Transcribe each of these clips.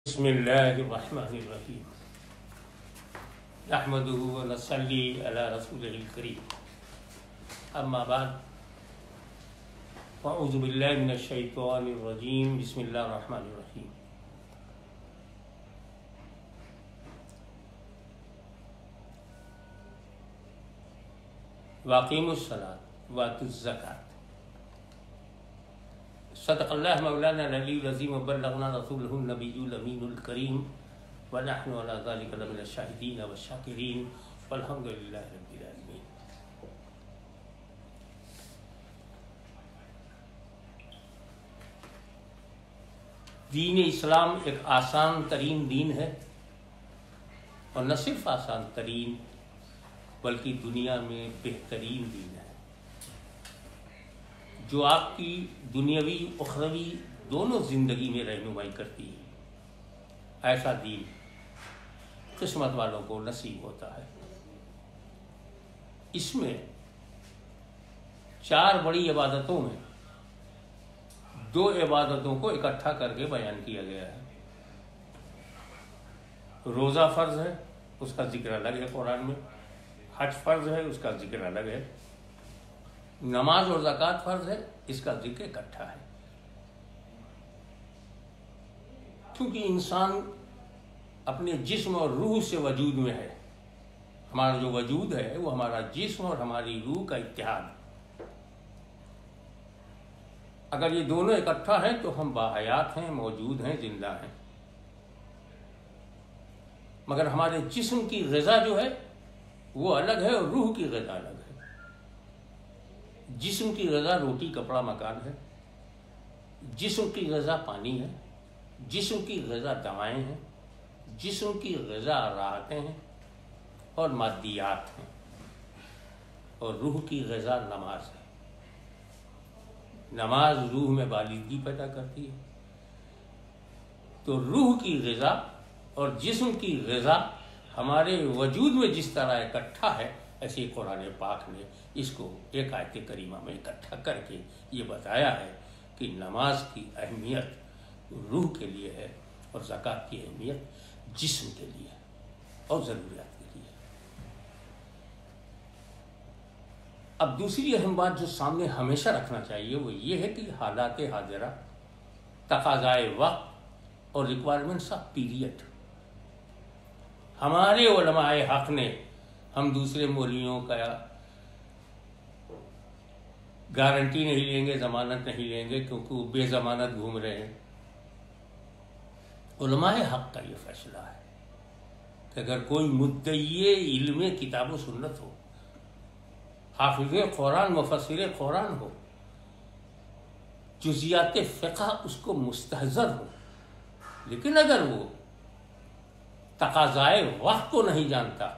बिस्मिल्लाहिर्रहमानिर्रहीम नहमदुहु व नसल्ली अला रसूलिल करीम अम्मा बाद अऊज़ु बिल्लाहि मिनश शैतानिर रजीम बिस्मिल्लाहिर रहमानिर रहीम। वाक़ीमुस सलात व आतुज़ ज़कात। सदक़ल्लाहु मौलाना अल-अलीयुल अज़ीम व बल्लगना रसूलुहुन नबियुल अमीनुल करीम व नहनु अला ज़ालिका लमिनश शाहिदीन व शाकिरीन वल्हम्दुलिल्लाहि रब्बिल आलमीन। दीन इस्लाम एक आसान तरीन दीन है और न सिर्फ आसान तरीन बल्कि दुनिया में बेहतरीन दीन है, जो आपकी दुनियावी उखरवी दोनों ज़िंदगी में रहनुमाई करती है। ऐसा दीन किस्मत वालों को नसीब होता है। इसमें चार बड़ी इबादतों में दो इबादतों को इकट्ठा करके बयान किया गया है। रोज़ा फ़र्ज है, उसका जिक्र अलग है कुरान में। हज फ़र्ज है, उसका जिक्र अलग है। नमाज और ज़कात फ़र्ज है, इसका जिक्र इकट्ठा है। क्योंकि इंसान अपने जिस्म और रूह से वजूद में है। हमारा जो वजूद है वो हमारा जिस्म और हमारी रूह का इत्तेहाद। अगर ये दोनों इकट्ठा हैं तो हम बाहयात हैं, मौजूद हैं, जिंदा हैं। मगर हमारे जिस्म की ग़िज़ा जो है वो अलग है और रूह की ग़िज़ा अलग है। जिस्म की ग़िज़ा रोटी कपड़ा मकान है, जिस्म की ग़िज़ा पानी है, जिस्म की ग़िज़ा दवाएं हैं, जिस्म की ग़िज़ा राहतें हैं और मादियात हैं, और रूह की ग़िज़ा नमाज है। नमाज रूह में बालिदगी पैदा करती है। तो रूह की ग़िज़ा और जिस्म की ग़िज़ा हमारे वजूद में जिस तरह इकट्ठा है, ऐसे कुरान पाक ने इसको एक आयत करीमा में इकट्ठा करके ये बताया है कि नमाज की अहमियत रूह के लिए है और ज़कात की अहमियत जिस्म के लिए है और ज़रूरियात के लिए। अब दूसरी अहम बात जो सामने हमेशा रखना चाहिए वो ये है कि हालात हाज़िरा, तक़ाज़ाए वक्त और रिक्वायरमेंट्स ऑफ पीरियड। हमारे उलमाए हक़ ने हम दूसरे मौलवियों का गारंटी नहीं लेंगे, ज़मानत नहीं लेंगे, क्योंकि वो बेज़मानत घूम रहे हैं। उलमाए हक़ का ये फैसला है कि अगर कोई मुद्दई इल्म किताब व सुन्नत हो, हाफिज़ कुरान, मुफस्सिर कुरान हो, जुज़ियात फ़िक़्ह उसको मुस्तहज़र हो, लेकिन अगर वो तक़ाज़ाए वक्त को नहीं जानता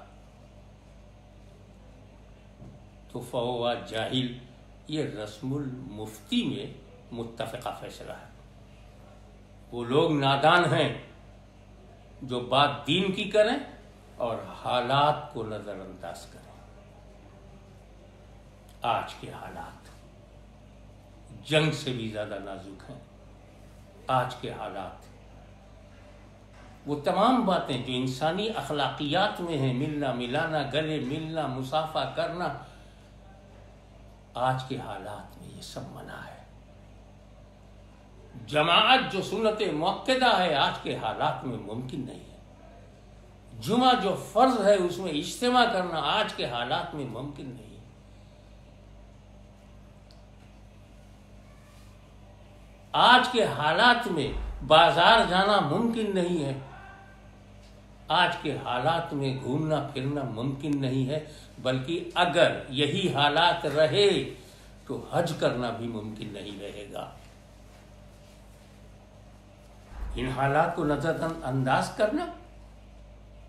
तो फ़हुवा जाहिल। ये रस्मुल मुफ्ती में मुत्तफ़क़ा फ़ैसला है। वो लोग नादान हैं जो बात दीन की करें और हालात को नज़रअंदाज करें। आज के हालात जंग से भी ज़्यादा नाजुक हैं। आज के हालात वो तमाम बातें जो इंसानी अखलाकियात में हैं, मिलना मिलाना, गले मिलना, मुसाफा करना, आज के हालात में ये सब मना है। जमाअत जो सुन्नत मुअक्कदा है आज के हालात में मुमकिन नहीं है। जुमा जो फर्ज है उसमें इज्तिमा करना आज के हालात में मुमकिन नहीं है। आज के हालात में बाजार जाना मुमकिन नहीं है। आज के हालात में घूमना फिरना मुमकिन नहीं है, बल्कि अगर यही हालात रहे तो हज करना भी मुमकिन नहीं रहेगा। इन हालात को नजरअंदाज करना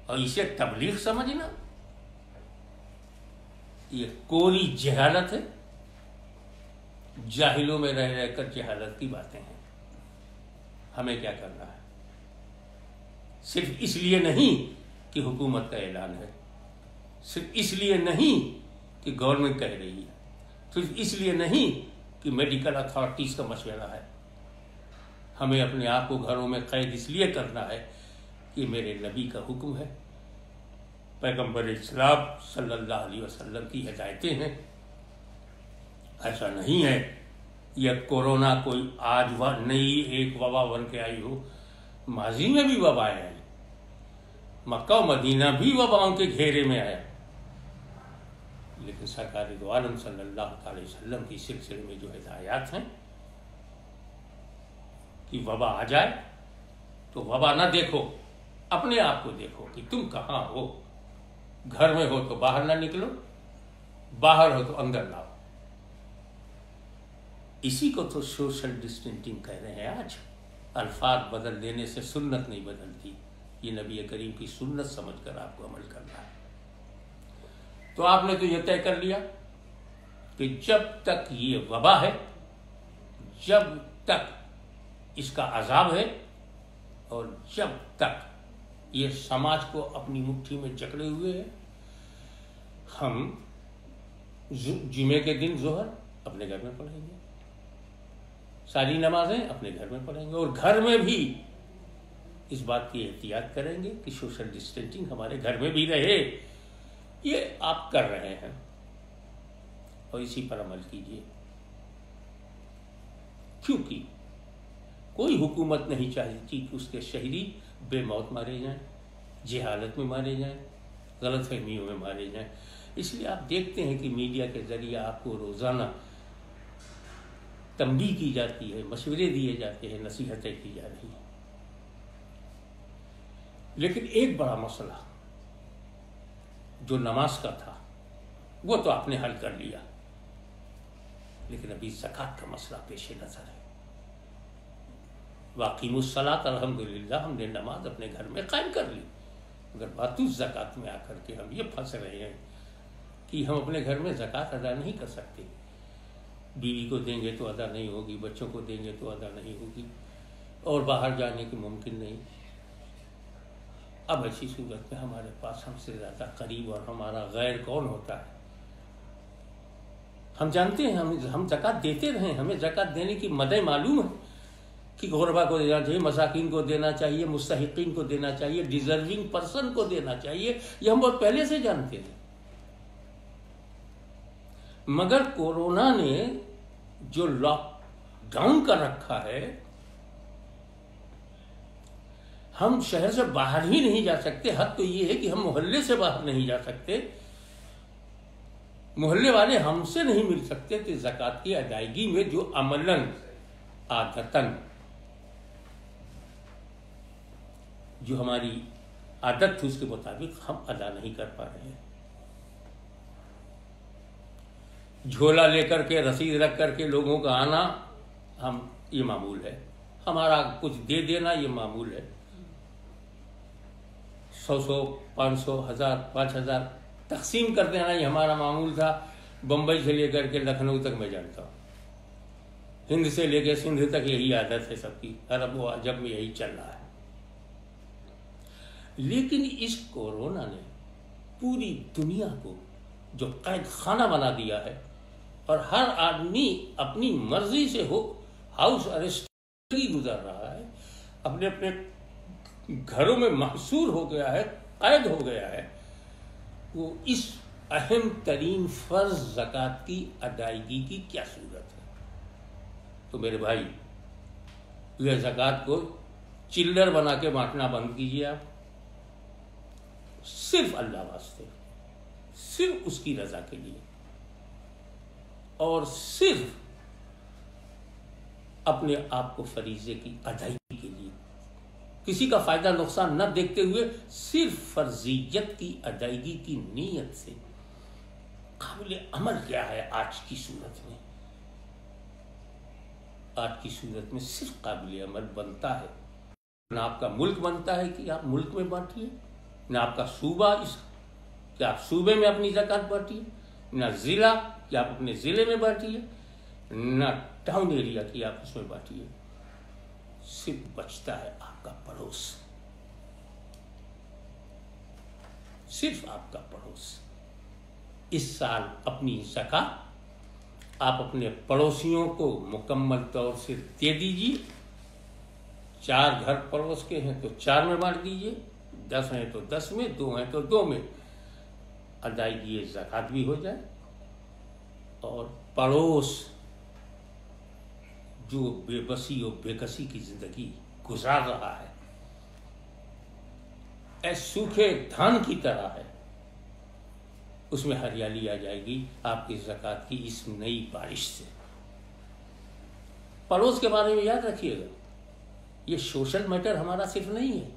और इसे तबलीग समझना ये कोरी जहालत है। जाहिलों में रह रहकर जहालत की बातें हैं। हमें क्या करना है? सिर्फ इसलिए नहीं कि हुकूमत का ऐलान है, सिर्फ इसलिए नहीं कि गवर्नमेंट कह रही है, सिर्फ इसलिए नहीं कि मेडिकल अथॉरिटीज़ का मशवरा है, हमें अपने आप को घरों में कैद इसलिए करना है कि मेरे नबी का हुक्म है, पैगंबर इस्लाम सल्लल्लाहु अलैहि वसल्लम की हिदायतें हैं। ऐसा नहीं है यह कोरोना कोई आज नई एक वबा बन के आई हो, माजी में भी वबाएं आई, मक्का और मदीना भी वबाओं के घेरे में आया, लेकिन सरकार दो आलम सल्लल्लाहु अलैहि वसल्लम की सिलसिले में जो हिदायत हैं कि वबा आ जाए तो वबा ना देखो, अपने आप को देखो कि तुम कहाँ हो। घर में हो तो बाहर ना निकलो, बाहर हो तो अंदर ना हो। इसी को तो सोशल डिस्टेंसिंग कह रहे हैं। आज अल्फाज बदल देने से सुन्नत नहीं बदलती, ये नबी करीम की सुन्नत समझकर आपको अमल करना है। तो आपने तो यह तय कर लिया कि जब तक ये वबा है, जब तक इसका अजाब है, और जब तक ये समाज को अपनी मुट्ठी में जकड़े हुए है, हम जुमे के दिन जोहर अपने घर में पढ़ेंगे, सारी नमाजें अपने घर में पढ़ेंगे, और घर में भी इस बात की एहतियात करेंगे कि सोशल डिस्टेंसिंग हमारे घर में भी रहे। ये आप कर रहे हैं और इसी पर अमल कीजिए, क्योंकि कोई हुकूमत नहीं चाहती कि उसके शहरी बेमौत मारे जाएं, जहालत में मारे जाएं, गलतफहमियों में मारे जाएं। इसलिए आप देखते हैं कि मीडिया के जरिए आपको रोज़ाना तंबीह की जाती है, मशवरे दिए जाते हैं, नसीहतें की जा रही हैं। लेकिन एक बड़ा मसला जो नमाज का था वो तो आपने हल कर लिया, लेकिन अभी ज़कात का मसला पेश नज़र है। वाक़ीमुस्सलात, अल्हम्दुलिल्लाह हमने नमाज अपने घर में कायम कर ली, मगर बातू ज़कात में आकर के हम ये फंस रहे हैं कि हम अपने घर में ज़कात अदा नहीं कर सकते। बीवी को देंगे तो अदा नहीं होगी, बच्चों को देंगे तो अदा नहीं होगी, और बाहर जाने की मुमकिन नहीं। अब ऐसी सूरत में हमारे पास हमसे ज़्यादा करीब और हमारा गैर कौन होता है? हम जानते हैं, हम ज़कात देते रहे, हमें ज़कात देने की मदद मालूम है कि गुरबा को देना चाहिए, मसाकिन को देना चाहिए, मुस्तहिकीन को देना चाहिए, डिजर्विंग पर्सन को देना चाहिए, ये हम बहुत पहले से जानते हैं। मगर कोरोना ने जो लॉकडाउन कर रखा है, हम शहर से बाहर ही नहीं जा सकते। हद तो ये है कि हम मोहल्ले से बाहर नहीं जा सकते, मोहल्ले वाले हमसे नहीं मिल सकते। कि ज़कात की अदायगी में जो अमलन आदतन जो हमारी आदत थी उसके मुताबिक हम अदा नहीं कर पा रहे हैं। झोला लेकर के, रसीद रख करके लोगों का आना हम ये मामूल है, हमारा कुछ दे देना ये मामूल है। 100, 500, 1000, 5000 तकसीम कर देना ये हमारा मामूल था। बम्बई से लेकर के लखनऊ तक मैं जानता हूँ, हिंद से लेकर सिंध तक यही आदत है सबकी, अरब व अजम में यही चल रहा है। लेकिन इस कोरोना ने पूरी दुनिया को जो कैद खाना बना दिया है, और हर आदमी अपनी मर्जी से हो हाउस अरेस्ट की गुजर रहा है, अपने अपने घरों में महसूर हो गया है, कैद हो गया है, वो इस अहम तरीन फर्ज ज़कात की अदायगी की क्या सूरत है? तो मेरे भाई, यह ज़कात को चिल्लर बना के बांटना बंद कीजिए आप। सिर्फ अल्लाह वास्ते, सिर्फ उसकी रजा के लिए, और सिर्फ अपने आप को फरीजे की अदायगी के लिए, किसी का फायदा नुकसान न देखते हुए सिर्फ फर्जियत की अदायगी की नीयत से। काबिल अमल क्या है आज की सूरत में? आज की सूरत में सिर्फ काबिल अमल बनता है, ना आपका मुल्क बनता है कि आप मुल्क में बांटिए, ना आपका सूबा कि आप सूबे में अपनी ज़कात बांटिए, ना ज़िला कि आप अपने ज़िले में बांटिए, ना टाउन एरिया की आप उसमें बांटिए। सिर्फ बचता है आपका पड़ोस, सिर्फ आपका पड़ोस। इस साल अपनी ज़कात आप अपने पड़ोसियों को मुकम्मल तौर से दे दीजिए, 4 घर पड़ोस के हैं तो 4 में बांट दीजिए, 10 हैं तो 10 में, 2 हैं तो 2 में। अदायगी ज़कात भी हो जाए और पड़ोस जो बेबसी और बेकसी की जिंदगी गुजार रहा है, सूखे धान की तरह है, उसमें हरियाली आ जाएगी आपकी ज़कात की इस नई बारिश से। पड़ोस के बारे में याद रखिएगा, ये सोशल मैटर हमारा सिर्फ नहीं है।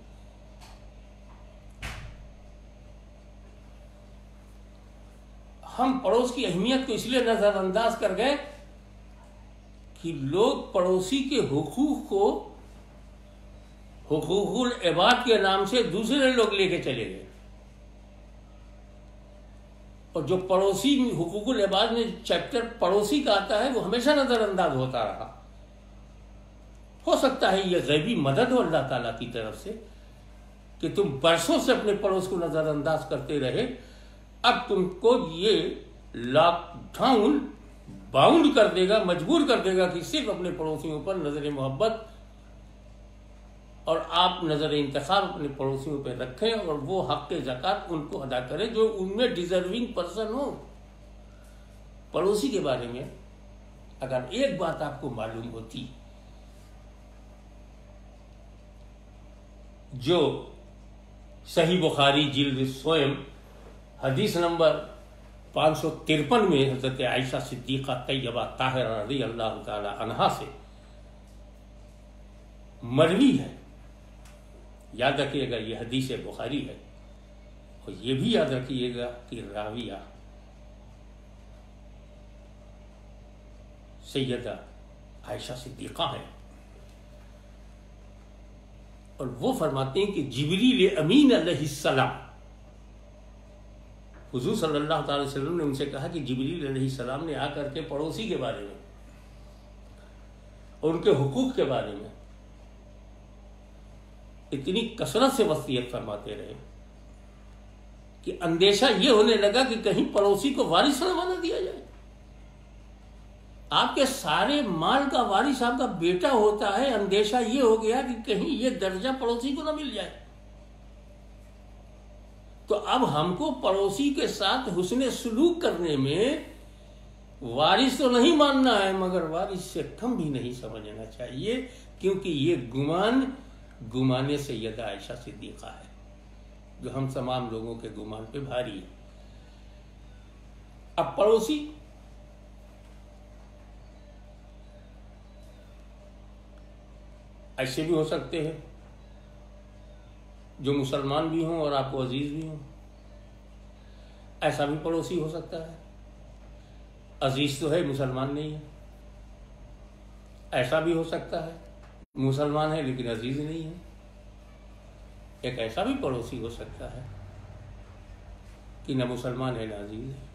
हम पड़ोस की अहमियत को इसलिए नजरअंदाज कर गए कि लोग पड़ोसी के हुकूक को हुकूकुल इबाद के नाम से दूसरे लोग लेके चले गए, और जो पड़ोसी हुकूकुल इबाद में चैप्टर पड़ोसी का आता है वो हमेशा नजरअंदाज होता रहा। हो सकता है यह गैबी मदद हो अल्लाह ताला की तरफ से कि तुम बरसों से अपने पड़ोस को नजरअंदाज करते रहे, अब तुमको ये लॉकडाउन बाउंड कर देगा, मजबूर कर देगा कि सिर्फ अपने पड़ोसियों पर नजर मोहब्बत और आप नजर इंतखाब अपने पड़ोसियों पर रखें और वो हक के ज़कात उनको अदा करें जो उनमें डिजर्विंग पर्सन हो। पड़ोसी के बारे में अगर एक बात आपको मालूम होती, जो सही बुखारी जिल्द स्वयं हदीस नंबर 553 में हज़रत आयशा सिद्दीक़ा तैयबा ताहिरा रज़ी अल्लाह ताला अन्हा से मरवी है, याद रखिएगा ये हदीस बुखारी है, और ये भी याद रखिएगा कि राविया सैयदा आयशा सिद्दीक़ा है, और वो फरमाते हैं कि जिब्रील अमीन अलैहिस्सलाम, हुजूर सल्लल्लाहु अलैहि वसल्लम ने उनसे कहा कि जिब्रील अलैहिस्सलाम ने आकर के पड़ोसी के बारे में और उनके हुकूक के बारे में इतनी कसरत से वसीयत फरमाते रहे कि अंदेशा ये होने लगा कि कहीं पड़ोसी को वारिस न बना दिया जाए। आपके सारे माल का वारिस आपका बेटा होता है, अंदेशा ये हो गया कि कहीं ये दर्जा पड़ोसी को ना मिल जाए। तो अब हमको पड़ोसी के साथ हुस्ने सुलूक करने में वारिस तो नहीं मानना है, मगर वारिस से कम भी नहीं समझना चाहिए, क्योंकि ये गुमाने सैयदा आयशा सिद्दीक़ा है जो हम तमाम लोगों के गुमान पे भारी है। अब पड़ोसी ऐसे भी हो सकते हैं जो मुसलमान भी हों और आपको अजीज भी हों, ऐसा भी पड़ोसी हो सकता है। अजीज तो है, मुसलमान नहीं है। ऐसा भी हो सकता है, मुसलमान है लेकिन अजीज नहीं है। एक ऐसा भी पड़ोसी हो सकता है कि न मुसलमान है न अजीज है।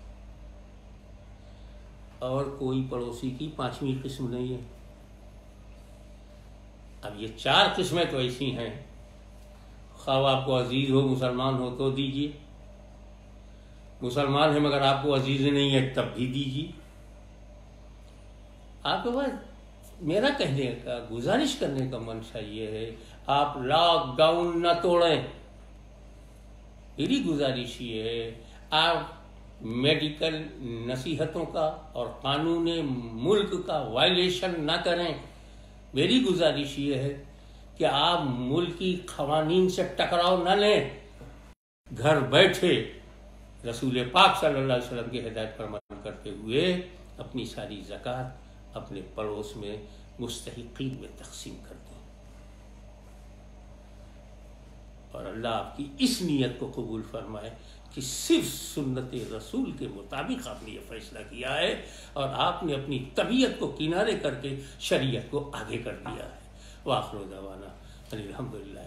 और कोई पड़ोसी की 5वीं किस्म नहीं है। अब ये 4 किस्में तो ऐसी हैं, ख्वाह आपको अजीज हो, मुसलमान हो तो दीजिए, मुसलमान है मगर आपको अजीज नहीं है तब भी दीजिए। आपके पास मेरा कहने का, गुजारिश करने का मंशा ये है, आप लॉकडाउन न तोड़ें। मेरी गुजारिश ये है, आप मेडिकल नसीहतों का और कानून मुल्क का वायलेशन न करें। मेरी गुजारिश ये है कि आप मुल्की क़वानीन से टकराव न लें। घर बैठे रसूल पाक सल्लल्लाहु अलैहि वसल्लम की हिदायत पर अमल करते हुए अपनी सारी ज़कात अपने पड़ोस में मुस्तहिक़ीन में तक़सीम कर दें, और अल्लाह आपकी इस नीयत को कबूल फरमाए कि सिर्फ सुन्नत रसूल के मुताबिक आपने ये फैसला किया है और आपने अपनी तबीयत को किनारे करके शरीयत को आगे कर दिया है। वाखिर दवाना अनिल हम्दुलिल्लाह।